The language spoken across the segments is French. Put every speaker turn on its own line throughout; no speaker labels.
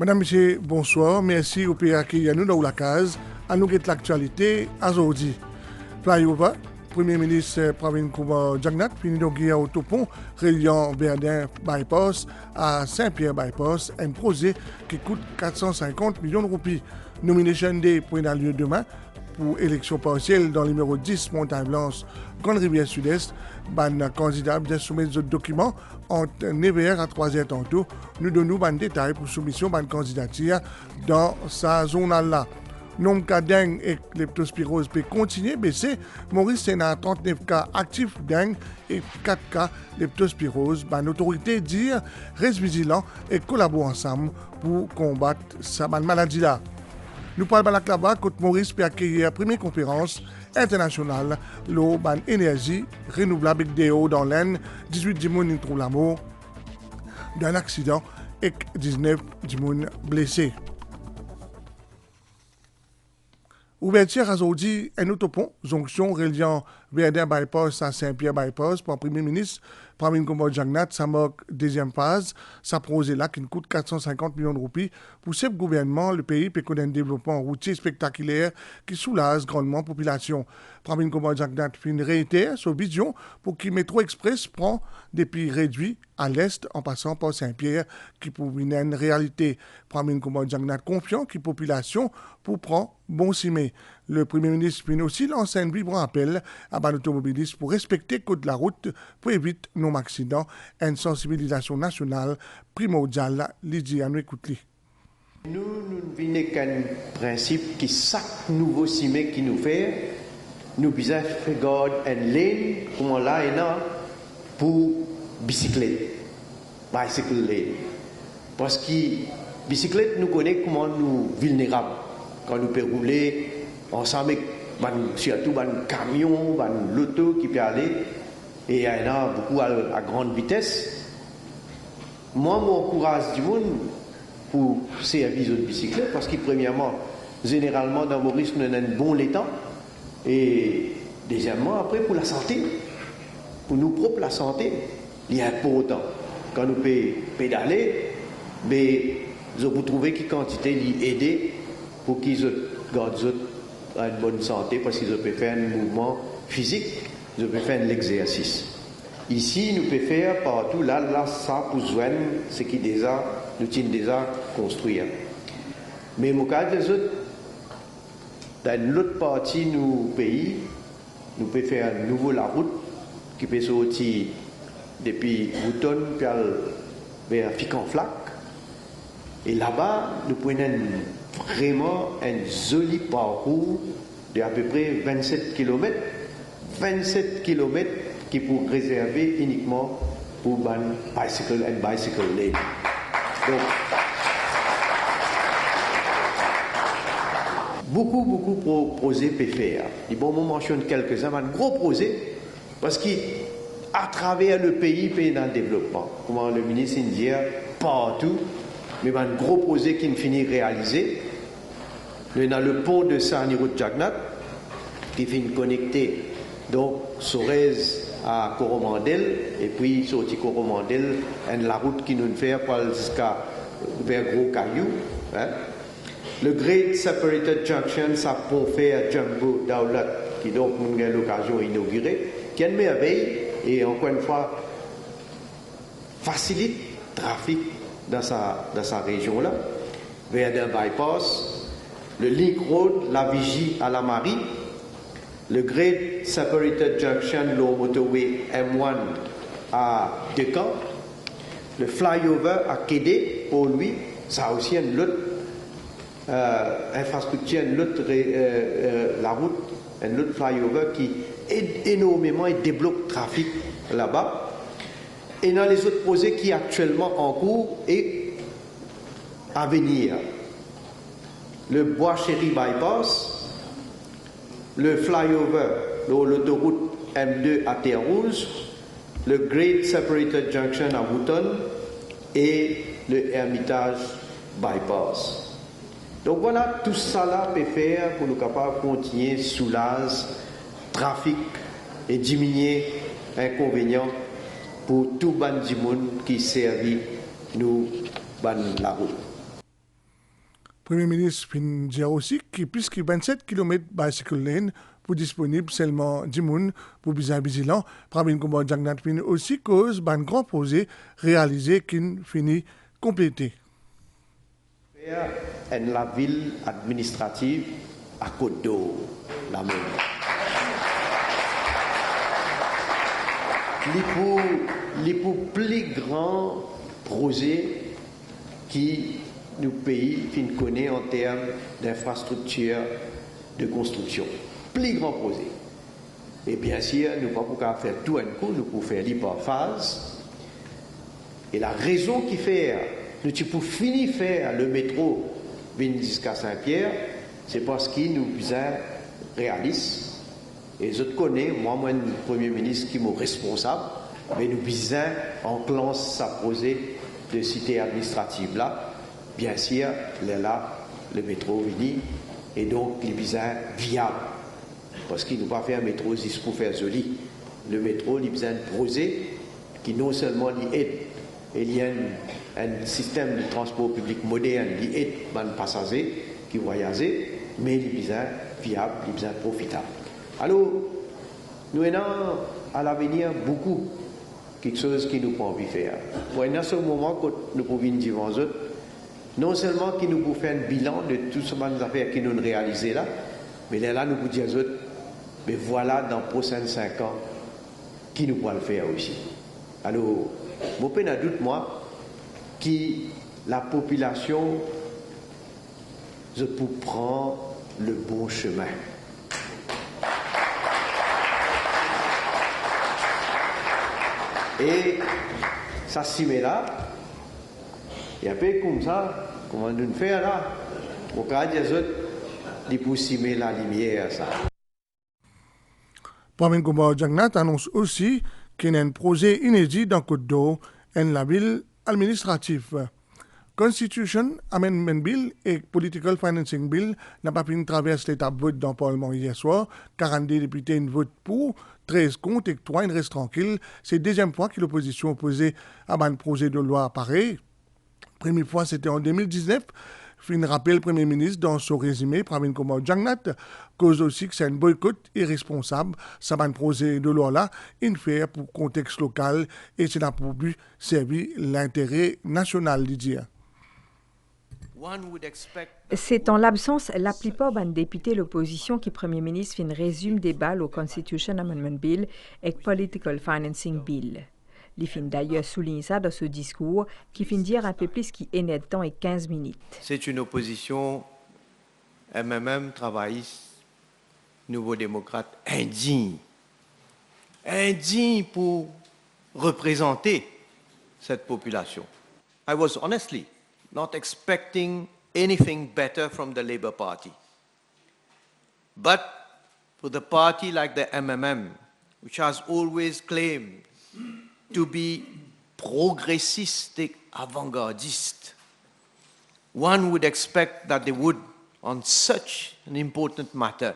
Madame, Monsieur, bonsoir. Merci au pays qui nous dans la case. À nous guette l'actualité aujourd'hui. Flyover, Premier ministre Pravin Kumar Jagnat finit d'inaugurer autopont reliant Verdun Bypass à Saint-Pierre Bypass, un projet qui coûte 450 millions de roupies. Nomination Day pour un lieu demain pour élection partielle dans le numéro 10 Montagne Blanche, Grande Rivière Sud-Est. Ban candidat bien soumettre d'autres documents entre 9h à 3h tantôt. Nous donnons ban détails pour soumission ban candidature dans sa zone là. Nombre cas dengue et leptospirose peut continuer à baisser. Maurice c'est à 39 cas actifs dengue et 4 cas leptospirose. Ban autorité dire reste vigilant et collabore ensemble pour combattre cette maladie là. Nous parlons de la côte Maurice pour accueillir la première conférence internationale l'eau ban énergie renouvelable avec des eaux dans l'Aisne. 18 personnes trouvent la mort d'un accident et 19 personnes blessées. Ouverture aujourd'hui un autopont, jonction reliant Verdun Bypass à Saint-Pierre Bypass pour le Premier ministre Pravin Kumar Jagnat, ça marque deuxième phase. Ça projet là qui coûte 450 millions de roupies. Pour ce gouvernement, le pays peut connaître un développement routier spectaculaire qui soulage grandement la population. Pravin Kumar Jagnat réitère sa vision pour que Métro Express prend des pays réduits à l'est en passant par Saint-Pierre qui pour une réalité. Pravin Kumar Jagnat confiant que la population pour prendre bon cimé. Le Premier ministre finit aussi lance un vibrant appel à l'automobiliste pour respecter le code de la route pour éviter non accidents. Une sensibilisation nationale primordiale. Lydia, nous écoutons.
Nous venons qu'un principe qui chaque nouveau cimé qui nous fait, nous besoin faire garde une lane comme là et là pour bicyclette, bicycle lane. Parce que bicyclette nous connaît comment nous vulnérables quand nous pouvons rouler ensemble avec surtout un camion, l'auto qui peut aller et il y en a beaucoup à grande vitesse. Moi, m'encourage du monde pour servir de bicyclette parce que premièrement, généralement dans Maurice, nous avons un bon l'étang et deuxièmement, après pour la santé, pour nous propres la santé, il y a important. Quand nous pouvons pédaler, mais vous trouvez quelle quantité d'aider pour qu'ils gardent une bonne santé parce qu'ils peuvent faire un mouvement physique, ils peuvent faire l'exercice. Ici, nous pouvons faire partout, là, ça pour joindre ce qui déjà, nous tient déjà construit. Mais au cas des autres, dans l'autre partie du pays, nous pouvons faire à nouveau la route qui peut sortir depuis Bouton vers Ficanflac. Et là-bas, nous pouvons vraiment un joli parcours de à peu près 27 km. 27 km qui pour réserver uniquement pour bicycle and bicycle lane. Donc, beaucoup de projets peuvent faire. Et bon, on mentionne quelques-uns, un gros projet, parce qu'à travers le pays, il y a un développement. Comment le ministre dit, partout, mais un gros projet qui ne finit réalisé. On a le pont de Saint-Niro-Jagnat qui finit connecté donc Sorez à Coromandel et puis sorti Coromandel et la route qui nous fait jusqu'à vers Gros Caillou. Hein. Le Great Separated Junction, ça peut faire Jumbo Daulat qui donc nous avons l'occasion d'inaugurer, qui est une merveille et encore une fois facilite le trafic dans sa région là. Verdun Bypass, le Link Road, la Vigie à la Marie, le Great Separated Junction, le motorway M1 à Decamps, le flyover à Kédé, pour lui, ça a aussi une autre infrastructure, la route, un autre flyover qui aide énormément et débloque le trafic là-bas. Et dans les autres projets qui sont actuellement en cours et à venir, le Bois-Chéry Bypass, le flyover, l'autoroute M2 à Terre-Rouge, le Great Separated Junction à Bouton et le Hermitage Bypass. Donc voilà, tout ça là peut faire pour nous capables de continuer soulager trafic et diminuer inconvénients pour tout ban du monde qui servit nous ban la route.
Premier ministre fin dire aussi que plus que 27 km bicycle lane pour disponible seulement 10 moun pour bizarre vigilant. Pravin Kumar Jagnat fin aussi cause d'un grand projet réalisé qui finit complété.
Et la ville administrative à Côte d'Or, la même. Les plus grands projets qui nous pays connaît en termes d'infrastructure de construction. Plus grand projet. Et bien sûr, nous ne pouvons pas faire tout un coup, nous pouvons faire par phase. Et la raison qui fait, nous pouvons finir faire le métro jusqu'à Saint-Pierre, c'est parce qu'il nous besoin réaliste. Et je connais, moi, le Premier ministre qui est responsable, mais nous besoin en classe sa projet de cité administrative là. Bien sûr, là, le métro vient et donc il besoin viable. Parce qu'il ne peut pas faire un métro juste pour faire joli. Le métro, il besoin de projet qui non seulement aide, il y a un système de transport public moderne qui aide les passagers qui voyagent, mais il besoin viable, il besoin profitable. Alors, nous avons à l'avenir beaucoup quelque chose qui nous peut envie de faire. Dans ce moment que nous pouvons dire aux autres, non seulement qui nous pouvons faire un bilan de toutes ces affaires qui nous ont réalisées là, mais là nous pouvons dire aux autres, mais voilà dans les prochains 5 ans qui nous pourra le faire aussi. Alors, je n'ai pas de doute, moi, que la population, je peux prendre le bon chemin. Et ça s'y met là, et un peu comme ça, comment nous faire là, au cas des autres, ils peuvent s'y mettre la lumière, ça.
Pravin Kumar Jagnat annonce aussi qu'il y a un projet inédit dans Côte d'Or et la ville administrative. Constitution Amendment Bill et Political Financing Bill n'a pas pu traverser l'étape vote dans le Parlement hier soir. 42 députés votent pour, 13 contre et 3 restent tranquilles. C'est la deuxième fois que l'opposition opposée à un projet de loi apparaît. Première fois, c'était en 2019. Fin rappel le Premier ministre dans son résumé, Pravin Kumar Jagnat, cause aussi que c'est un boycott irresponsable. Ça va un projet de loi-là, une fait pour le contexte local et c'est là pour but servir l'intérêt national, Didier.
C'est en l'absence la plupart des députés de l'opposition qui Premier ministre fait un résumé des balles au Constitution Amendment Bill et Political Financing Bill. Il fin d'ailleurs souligner ça dans ce discours qui fin dire un peu plus qu'il est de temps et 15 minutes.
C'est une opposition MMM, travailliste, nouveau démocrate, indigne. Indigne pour représenter cette population. I was honestly not expecting anything better from the Labour Party. But for the party like the MMM, which has always claimed to be progressiste et avant-gardiste, one would expect that they would, on such an important matter,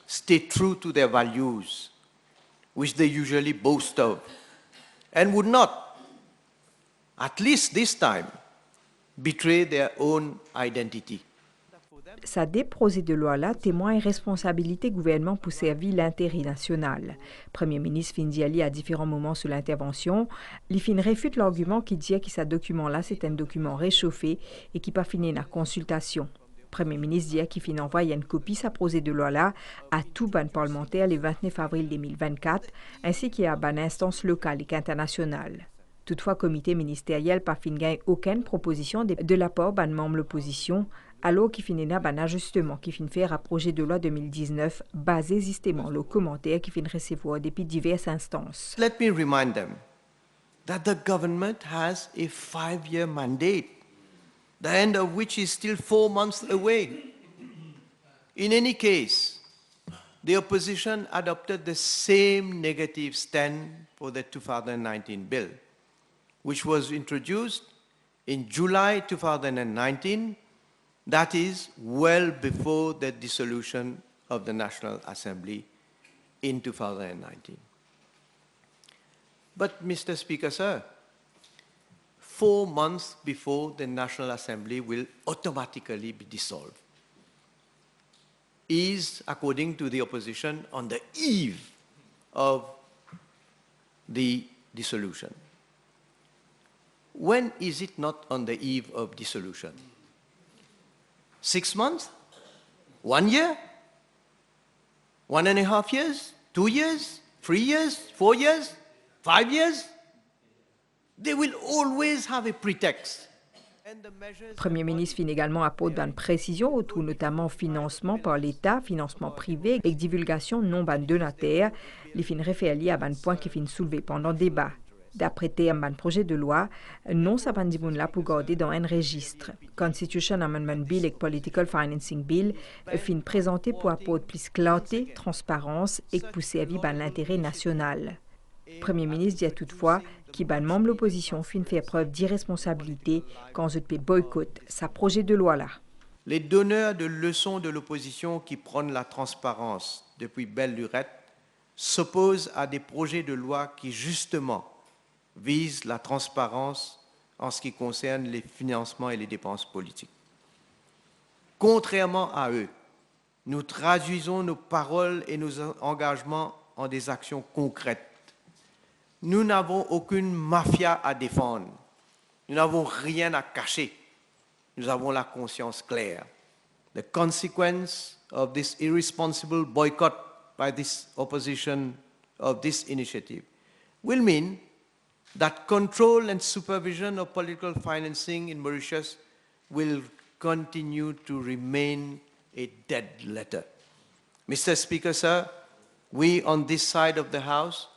stay true to their values, which they usually boast of, and would not, at least this time, betray their own identity.
Sa projet de loi-là témoigne responsabilité gouvernement pour servir l'intérêt national. Premier ministre fin dit à différents moments sur l'intervention, il fin réfute l'argument qui dit que ce document-là c'est un document réchauffé et qui pas fini la consultation. Premier ministre dit qu'il fin envoie une copie sa projet de loi-là à tout ban parlementaire le 29 avril 2024 ainsi qu'à ban instance locale et internationale. Toutefois, comité ministériel pas fin gagne aucune proposition de la part ban membre de l'opposition, alors qu'il finit un ajustement qui finit faire un projet de loi 2019 basé justement le commentaire qui finit recevoir depuis diverses instances.
Let me remind them that the government has a 5-year mandate, the end of which is still 4 months away. In any case, the opposition adopted the same negative stand for the 2019 bill, which was introduced in July 2019, that is well before the dissolution of the National Assembly in 2019. But, Mr. Speaker, sir, 4 months before the National Assembly will automatically be dissolved. Is, according to the opposition, on the eve of the dissolution. When is it not on the eve of dissolution? 6 months? 1 year? 1.5 years? 2 years? 3 years? 4 years? 5 years? They will always have a pretext.
Le Premier ministre fin également apporte une précision autour notamment financement par l'État, financement privé et divulgation non ban donataire. Il fin référé à un point qui fin soulevé pendant le débat. D'après terme ban projet de loi, non ça ban là pour garder dans un registre. Constitution Amendment Bill et Political Financing Bill fin présenté pour apporter plus clarté, transparence et pour servir ban l'intérêt national. Le Premier ministre dit toutefois qu'il ban membre de l'opposition fin faire preuve d'irresponsabilité quand il peut boycotter sa projet de loi là.
Les donneurs de leçons de l'opposition qui prônent la transparence depuis belle lurette s'opposent à des projets de loi qui justement visent la transparence en ce qui concerne les financements et les dépenses politiques. Contrairement à eux, nous traduisons nos paroles et nos engagements en des actions concrètes. Nous n'avons aucune mafia à défendre. Nous n'avons rien à cacher. Nous avons la conscience claire. The consequence of this irresponsible boycott by this opposition of this initiative will mean that control and supervision of political financing in Mauritius will continue to remain a dead letter. Mr. Speaker, sir, we on this side of the House,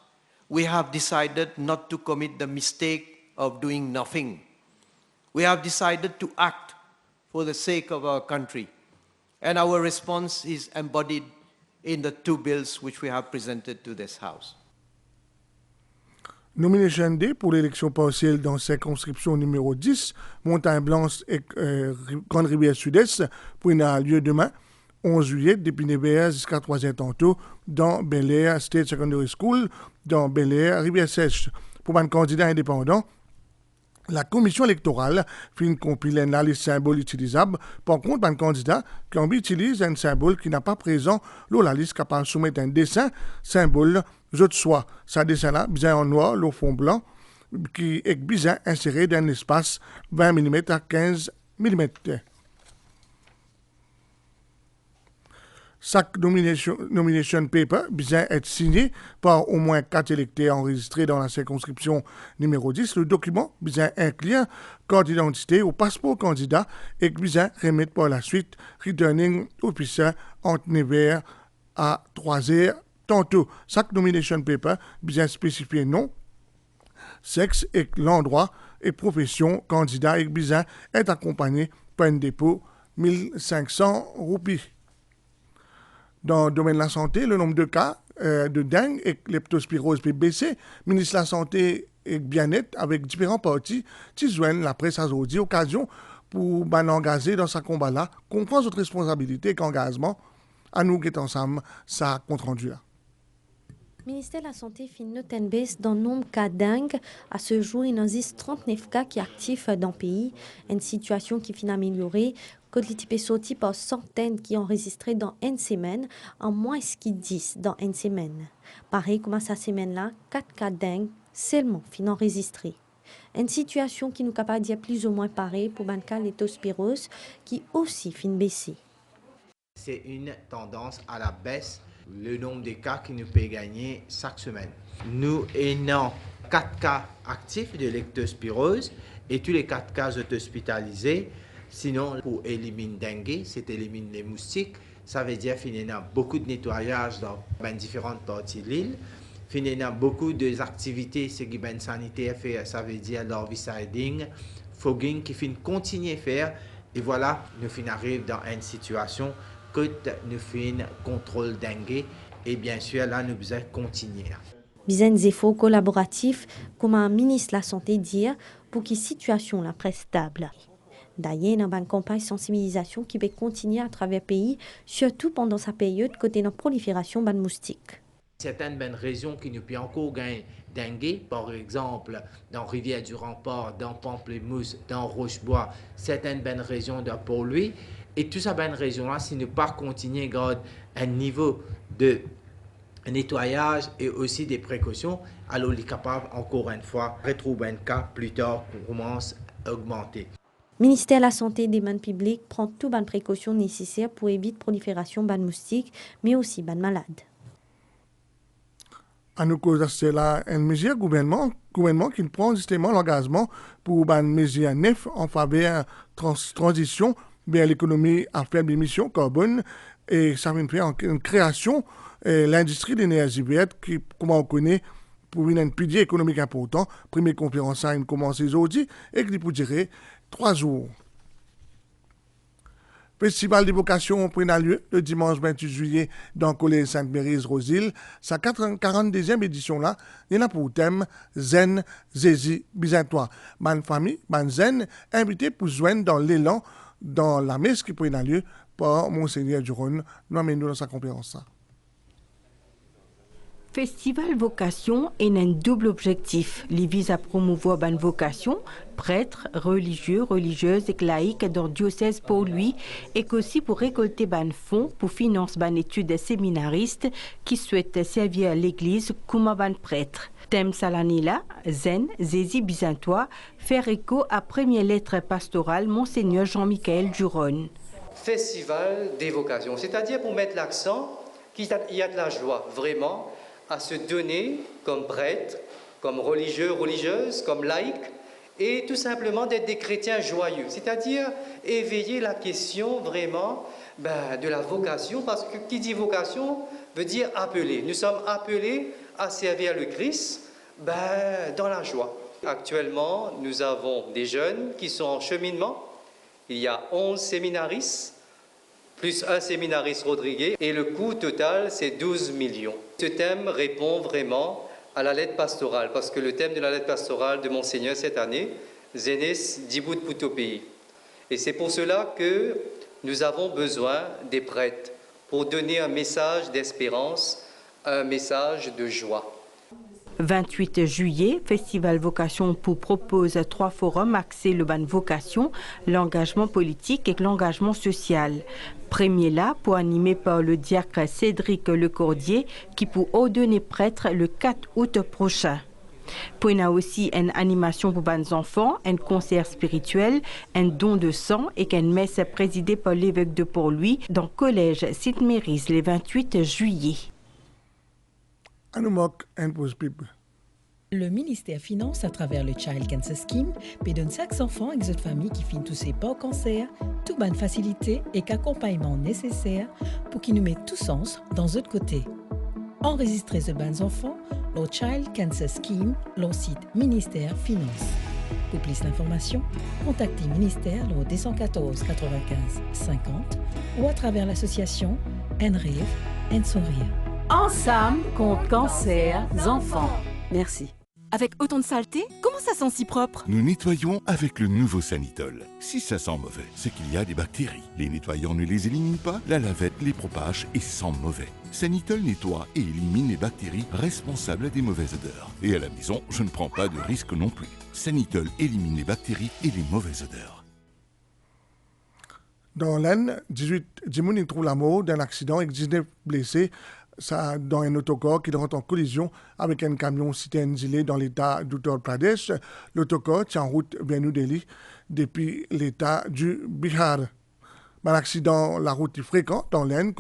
we have decided not to commit the mistake of doing nothing. We have decided to act for the sake of our country. And our response is embodied in the 2 bills which we have presented to this House.
Nomination Day pour l'élection partielle dans circonscription numéro 10, Montagne-Blanche et Grande Rivière Sud-Est, pour avoir lieu demain, 11 juillet, depuis Nebert jusqu'à 3h tantôt, dans Bel Air State Secondary School, dans Bel Air, Rivière-Sèche. Pour un candidat indépendant, la commission électorale fin compiler la liste symbole utilisable. Par contre, un candidat qui utilise un symbole qui n'a pas présent dans la liste capable de soumettre un dessin symbole je de soi. Ce dessin-là, bien en noir, le fond blanc, qui est bien inséré dans un espace 20 mm à 15 mm. Chaque nomination paper bien être signé par au moins 4 électeurs enregistrés dans la circonscription numéro 10. Le document bien inclut carte d'identité ou passeport candidat et bien remettre par la suite returning officer entre 9h à 3h tantôt. Chaque nomination paper bien spécifié nom, sexe et l'endroit et profession candidat et bien est accompagné par un dépôt 1500 roupies. Dans le domaine de la santé, le nombre de cas de dengue et leptospirose peut baisser. Le ministre de la Santé et Bien-être, avec différents partis, joignent la presse aujourd'hui, occasion pour engager dans ce combat-là, comprendre notre responsabilité et qu'engagement, à nous qui sommes ensemble, ça compte rendu là.
Le ministère de la Santé fait note une baisse dans le nombre de cas dengue. À ce jour, il existe 39 cas qui sont actifs dans le pays, une situation qui finit améliorée. Côte l'équipe est sorti par centaines qui ont enregistré dans une semaine, en moins ce qu'ils disent dans une semaine. Pareil comme à cette semaine-là, 4 cas dengue seulement fin enregistrés. Une situation qui nous capable de dire plus ou moins pareil pour le cas leptospirose qui aussi fin baisser.
C'est une tendance à la baisse, le nombre de cas qui nous peut gagner chaque semaine. Nous ayons 4 cas actifs de leptospirose et tous les 4 cas sont hospitalisés. Sinon, pour éliminer dengue, c'est éliminer les moustiques. Ça veut dire qu'il y a beaucoup de nettoyage dans différentes parties de l'île. Il y a beaucoup d'activités sanitaires fait, ça veut dire l'herbicide, fogging, qui finit continuer à faire. Et voilà, nous arrivons dans une situation que nous faisons contrôle dengue. Et bien sûr, là, nous devons continuer.
Besoin d'efforts collaboratifs, comme un ministre de la Santé dit, pour que la situation soit stable. D'ailleurs, il y a une campagne de sensibilisation qui peut continuer à travers le pays, surtout pendant sa période côté de la prolifération de moustiques.
Certaines bonnes régions qui nous peuvent encore gagner dengue, par exemple dans Rivière du Rempart, dans Pamplemousse, dans Rochebois, certaines bonnes régions de polluer. Et toutes ces bonnes régions-là, si nous pas continuer à garder un niveau de nettoyage et aussi des précautions, alors il est capable encore une fois de retrouver un cas plus tard qu'on commence à augmenter.
Ministère de la Santé et des Mains publiques prend toutes les précautions nécessaires pour éviter la prolifération de moustiques, mais aussi de malades.
À nous cause de cela, une mesure gouvernement qui prend justement l'engagement pour une mesure neuf en faveur de transition vers l'économie à faible émission carbone et ça vient faire une création l'industrie de l'énergie verte qui, comme on connaît, pour une pilier économique important. Première conférence a commencé aujourd'hui et qui peut durer 3 jours. Festival d'évocation prend lieu le dimanche 28 juillet dans le collège Sainte-Maryse-Rosil. Sa 42e édition là, il y a pour thème Zen, Zézi, Byzantois. Ban famille, ban Zen, invité pour joindre dans l'élan dans la messe qui prend lieu par Monseigneur Duron. Nous amenons dans sa conférence.
Festival Vocation est un double objectif. Il vise à promouvoir une vocation, prêtres, religieux, religieuses et laïcs dans le diocèse pour lui, et aussi pour récolter des fonds pour financer des études des séminaristes qui souhaitent servir l'Église comme un prêtre. Thème Salanila, Zen, Zézi Byzantois, faire écho à première lettre pastorale Monseigneur Jean-Michel Duron.
Festival des vocations, c'est-à-dire pour mettre l'accent qu'il y a de la joie, vraiment, à se donner comme prêtre, comme religieux, religieuse, comme laïc, et tout simplement d'être des chrétiens joyeux, c'est-à-dire éveiller la question vraiment de la vocation, parce que qui dit vocation veut dire appeler. Nous sommes appelés à servir le Christ dans la joie. Actuellement, nous avons des jeunes qui sont en cheminement. Il y a 11 séminaristes, plus un séminariste Rodriguez, et le coût total, c'est 12 millions. Ce thème répond vraiment à la lettre pastorale, parce que le thème de la lettre pastorale de Monseigneur cette année, Zenes Djibout Poutopi. Et c'est pour cela que nous avons besoin des prêtres, pour donner un message d'espérance, un message de joie.
28 juillet, Festival Vocation pour propose 3 forums axés le ban vocation, l'engagement politique et l'engagement social. Premier là, pour animé par le diacre Cédric Lecordier, qui pour ordonner prêtre le 4 août prochain. Puis il y a aussi une animation pour les enfants, un concert spirituel, un don de sang et une messe présidée par l'évêque de Port-Louis dans le collège Sainte-Maryse le 28 juillet.
Le ministère finance à travers le Child Cancer Scheme peut donner 5 enfants et autres familles qui finissent touchés par le cancer, toute bonne facilité et accompagnement nécessaire pour qu'ils nous mettent tout sens dans l'autre côté. Enregistrez ce bons enfants, le Child Cancer Scheme, le site Ministère Finance. Pour plus d'informations, contactez le ministère au 214 95 50 ou à travers l'association NRIV Sourire.
Ensemble contre cancer enfants. Merci.
Avec autant de saleté, comment ça sent si propre?
Nous nettoyons avec le nouveau Sanitol. Si ça sent mauvais, c'est qu'il y a des bactéries. Les nettoyants ne les éliminent pas, la lavette les propage et sent mauvais. Sanitol nettoie et élimine les bactéries responsables des mauvaises odeurs. Et à la maison, je ne prends pas de risque non plus. Sanitol élimine les bactéries et les mauvaises odeurs.
Dans l'Aisne, 18 personnes trouvent la mort d'un accident avec 19 blessés. Ça, dans un autocar qui rentre en collision avec un camion citerne gelé dans l'état d'Uttar Pradesh. L'autocar tient en route vers New Delhi depuis l'état du Bihar. Un accident, la route est fréquent dans l'Aisne,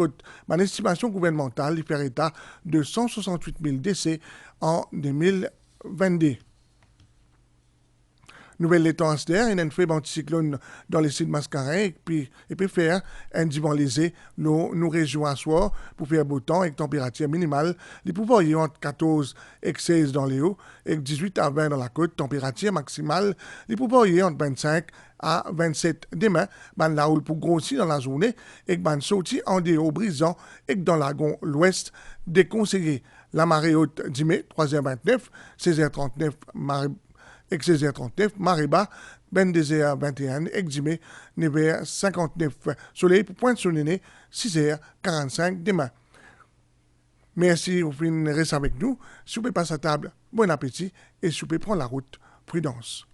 une estimation gouvernementale fait état de 168 000 décès en 2022. Nouvelle tendance d'air, il y a un faible anticyclone dans les sites mascarins et puis faire un divan lésé nos régions à soir pour faire beau temps avec température minimale. Les pouvoirs y entre 14 et 16 dans les hauts et 18 à 20 dans la côte. Température maximale, les pouvoirs y entre 25 à 27 demain. La roule pour grossir dans la journée et sorti en déhaut brisant et dans l'agon l'ouest déconseillé. La marée haute 10 mai, 3h29, 16h39, marée et 16h39, marée bas, 22h21, eximé, 9h59, soleil pour Pointe-sur-Néné, 6h45 demain. Merci pour rester avec nous. Si vous pouvez passer à table, bon appétit et si vous pouvez prendre la route, prudence.